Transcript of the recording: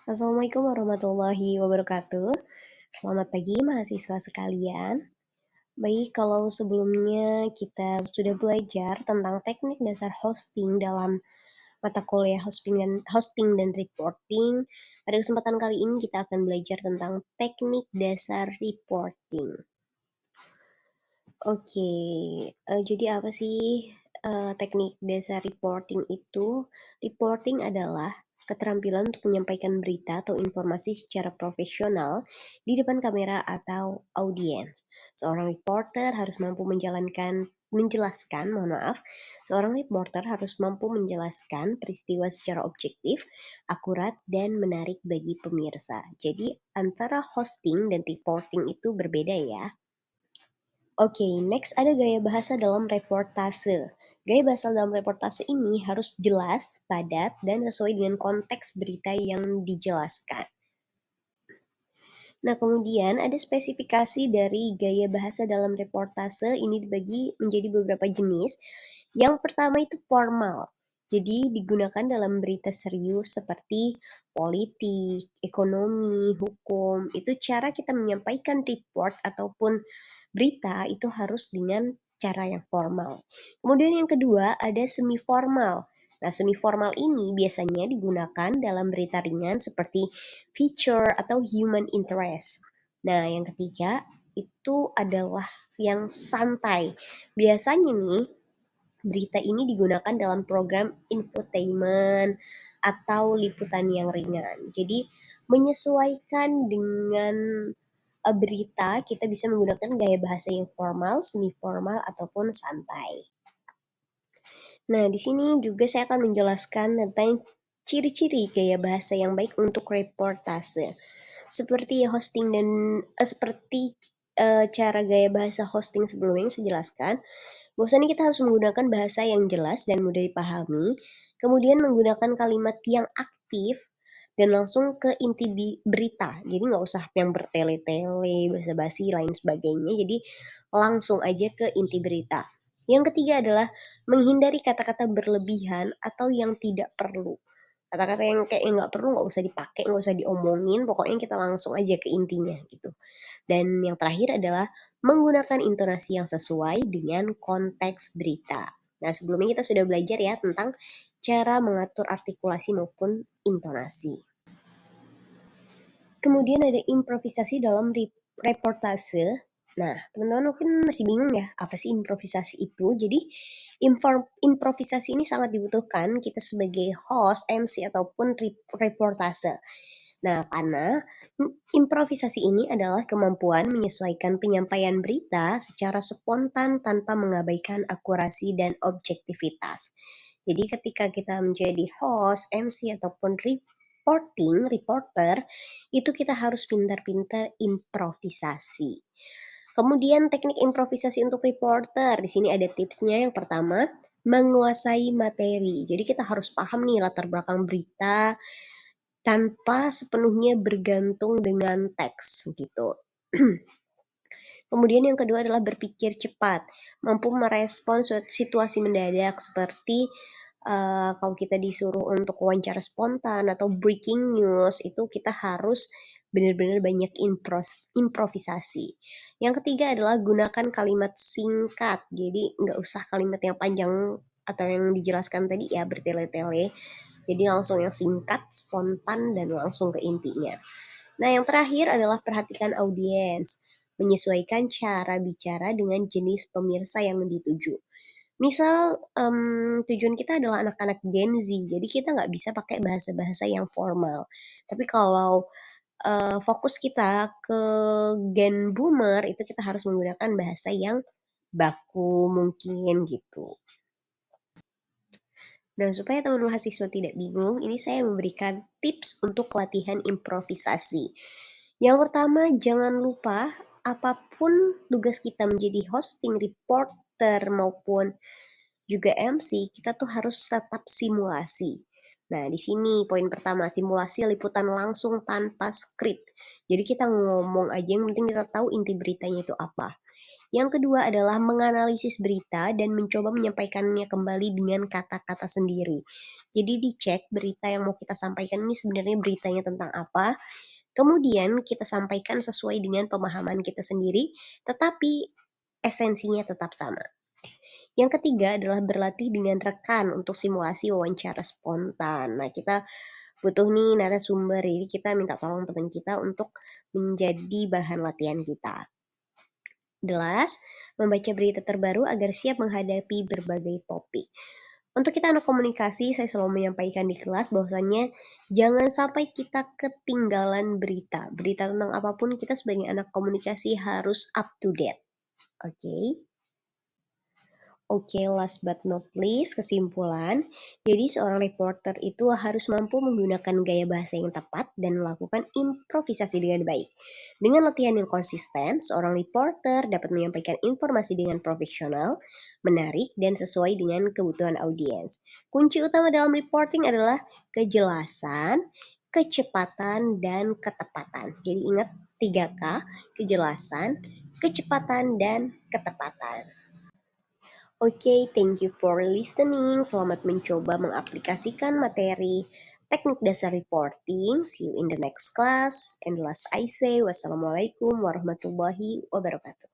Assalamualaikum warahmatullahi wabarakatuh. Selamat pagi mahasiswa sekalian. Baik, kalau sebelumnya kita sudah belajar tentang teknik dasar hosting dalam mata kuliah hosting dan reporting, pada kesempatan kali ini kita akan belajar tentang teknik dasar reporting. Oke, jadi apa sih teknik dasar reporting itu? Reporting adalah keterampilan untuk menyampaikan berita atau informasi secara profesional di depan kamera atau audiens. Seorang reporter harus mampu seorang reporter harus mampu menjelaskan peristiwa secara objektif, akurat, dan menarik bagi pemirsa. Jadi antara hosting dan reporting itu berbeda ya. Oke, next ada gaya bahasa dalam reportase. Gaya bahasa dalam reportase ini harus jelas, padat, dan sesuai dengan konteks berita yang dijelaskan. Nah, kemudian ada spesifikasi dari gaya bahasa dalam reportase ini dibagi menjadi beberapa jenis. Yang pertama itu formal. Jadi digunakan dalam berita serius seperti politik, ekonomi, hukum. Itu cara kita menyampaikan report ataupun berita itu harus dengan cara yang formal. Kemudian yang kedua ada semi formal. Nah, semi formal ini biasanya digunakan dalam berita ringan seperti feature atau human interest. Nah, yang ketiga itu adalah yang santai. Biasanya nih, berita ini digunakan dalam program infotainment atau liputan yang ringan. Jadi, menyesuaikan dengan berita, kita bisa menggunakan gaya bahasa yang formal, semi formal, ataupun santai. Nah, di sini juga saya akan menjelaskan tentang ciri-ciri gaya bahasa yang baik untuk reportase. Seperti cara gaya bahasa hosting sebelumnya yang saya jelaskan, bahwasanya kita harus menggunakan bahasa yang jelas dan mudah dipahami, kemudian menggunakan kalimat yang aktif dan langsung ke inti berita. Jadi nggak usah yang bertele-tele, basa-basi, lain sebagainya. Jadi langsung aja ke inti berita. Yang ketiga adalah menghindari kata-kata berlebihan atau yang tidak perlu. Kata-kata yang kayak nggak perlu nggak usah dipakai, nggak usah diomongin, pokoknya kita langsung aja ke intinya gitu. Dan yang terakhir adalah menggunakan intonasi yang sesuai dengan konteks berita. Nah, sebelumnya kita sudah belajar ya tentang cara mengatur artikulasi maupun intonasi. Kemudian ada improvisasi dalam reportase. Nah, teman-teman mungkin masih bingung ya, apa sih improvisasi itu? Jadi, improvisasi ini sangat dibutuhkan kita sebagai host, MC, ataupun reportase. Nah, karena improvisasi ini adalah kemampuan menyesuaikan penyampaian berita secara spontan tanpa mengabaikan akurasi dan objektivitas. Jadi ketika kita menjadi host, MC, ataupun reporter, itu kita harus pintar-pintar improvisasi. Kemudian teknik improvisasi untuk reporter, di sini ada tipsnya. Yang pertama, menguasai materi. Jadi kita harus paham nih latar belakang berita tanpa sepenuhnya bergantung dengan teks gitu. Kemudian yang kedua adalah berpikir cepat, mampu merespon situasi mendadak seperti kalau kita disuruh untuk wawancara spontan atau breaking news, itu kita harus benar-benar banyak improvisasi. Yang ketiga adalah gunakan kalimat singkat, jadi nggak usah kalimat yang panjang atau yang dijelaskan tadi ya bertele-tele. Jadi langsung yang singkat, spontan, dan langsung ke intinya. Nah, yang terakhir adalah perhatikan audiens. Menyesuaikan cara bicara dengan jenis pemirsa yang dituju. Misal tujuan kita adalah anak-anak Gen Z, jadi kita nggak bisa pakai bahasa-bahasa yang formal. Tapi kalau fokus kita ke Gen Boomer, itu kita harus menggunakan bahasa yang baku mungkin gitu. Nah, supaya teman mahasiswa tidak bingung, ini saya memberikan tips untuk latihan improvisasi. Yang pertama, jangan lupa apapun tugas kita menjadi hosting, reporter, maupun juga MC, kita tuh harus tetap simulasi. Nah, di sini poin pertama, simulasi liputan langsung tanpa skrip. Jadi kita ngomong aja, yang penting kita tahu inti beritanya itu apa. Yang kedua adalah menganalisis berita dan mencoba menyampaikannya kembali dengan kata-kata sendiri. Jadi dicek berita yang mau kita sampaikan ini sebenarnya beritanya tentang apa, kemudian kita sampaikan sesuai dengan pemahaman kita sendiri, tetapi esensinya tetap sama. Yang ketiga adalah berlatih dengan rekan untuk simulasi wawancara spontan. Nah, kita butuh nih narasumber, jadi kita minta tolong teman kita untuk menjadi bahan latihan kita. 11. Membaca berita terbaru agar siap menghadapi berbagai topik. Untuk kita anak komunikasi, saya selalu menyampaikan di kelas bahwasannya jangan sampai kita ketinggalan berita. Berita tentang apapun kita sebagai anak komunikasi harus up to date. Oke. Oke, last but not least, kesimpulan. Jadi seorang reporter itu harus mampu menggunakan gaya bahasa yang tepat dan melakukan improvisasi dengan baik. Dengan latihan yang konsisten, seorang reporter dapat menyampaikan informasi dengan profesional, menarik, dan sesuai dengan kebutuhan audiens. Kunci utama dalam reporting adalah kejelasan, kecepatan, dan ketepatan. Jadi ingat 3K, kejelasan, kecepatan, dan ketepatan. Oke, thank you for listening. Selamat mencoba mengaplikasikan materi teknik dasar reporting. See you in the next class. And last I say, wassalamualaikum warahmatullahi wabarakatuh.